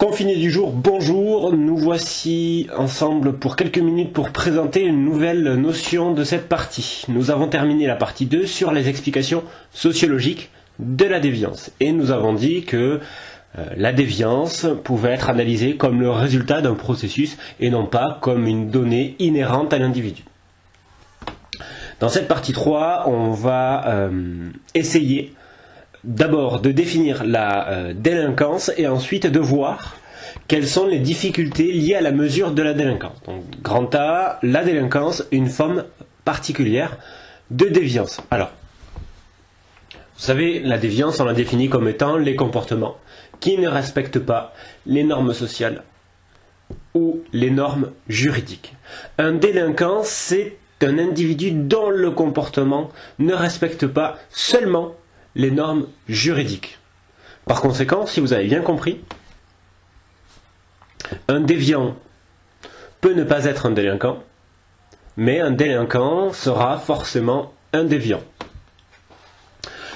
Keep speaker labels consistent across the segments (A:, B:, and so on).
A: Confinés du jour, bonjour, nous voici ensemble pour quelques minutes pour présenter une nouvelle notion de cette partie. Nous avons terminé la partie 2 sur les explications sociologiques de la déviance. Et nous avons dit que la déviance pouvait être analysée comme le résultat d'un processus et non pas comme une donnée inhérente à l'individu. Dans cette partie 3, on va essayer d'abord de définir la délinquance et ensuite de voir quelles sont les difficultés liées à la mesure de la délinquance. Donc, grand A, la délinquance, une forme particulière de déviance. Alors, vous savez, la déviance, on la définit comme étant les comportements qui ne respectent pas les normes sociales ou les normes juridiques. Un délinquant, c'est un individu dont le comportement ne respecte pas seulement les normes juridiques. Par conséquent, si vous avez bien compris, un déviant peut ne pas être un délinquant, mais un délinquant sera forcément un déviant.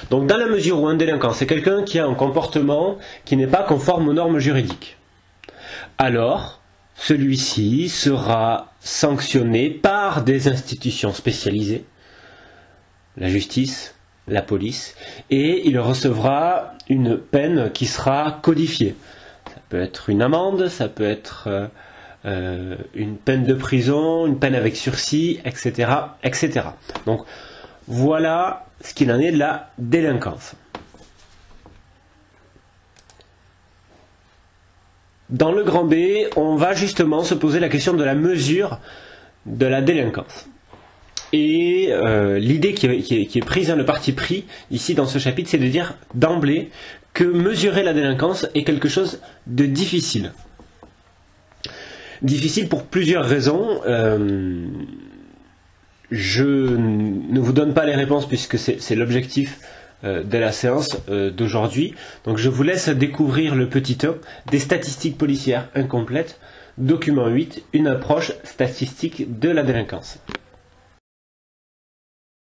A: Donc dans la mesure où un délinquant, c'est quelqu'un qui a un comportement qui n'est pas conforme aux normes juridiques, alors celui-ci sera sanctionné par des institutions spécialisées, la justice, la police, et il recevra une peine qui sera codifiée. Ça peut être une amende, ça peut être une peine de prison, une peine avec sursis, etc., etc. Donc voilà ce qu'il en est de la délinquance. Dans le grand B, on va justement se poser la question de la mesure de la délinquance. Et l'idée qui est prise, le parti pris ici dans ce chapitre, c'est de dire d'emblée que mesurer la délinquance est quelque chose de difficile. Difficile pour plusieurs raisons. Je ne vous donne pas les réponses puisque c'est l'objectif de la séance d'aujourd'hui. Donc je vous laisse découvrir le petit 1 des statistiques policières incomplètes, document 8, une approche statistique de la délinquance.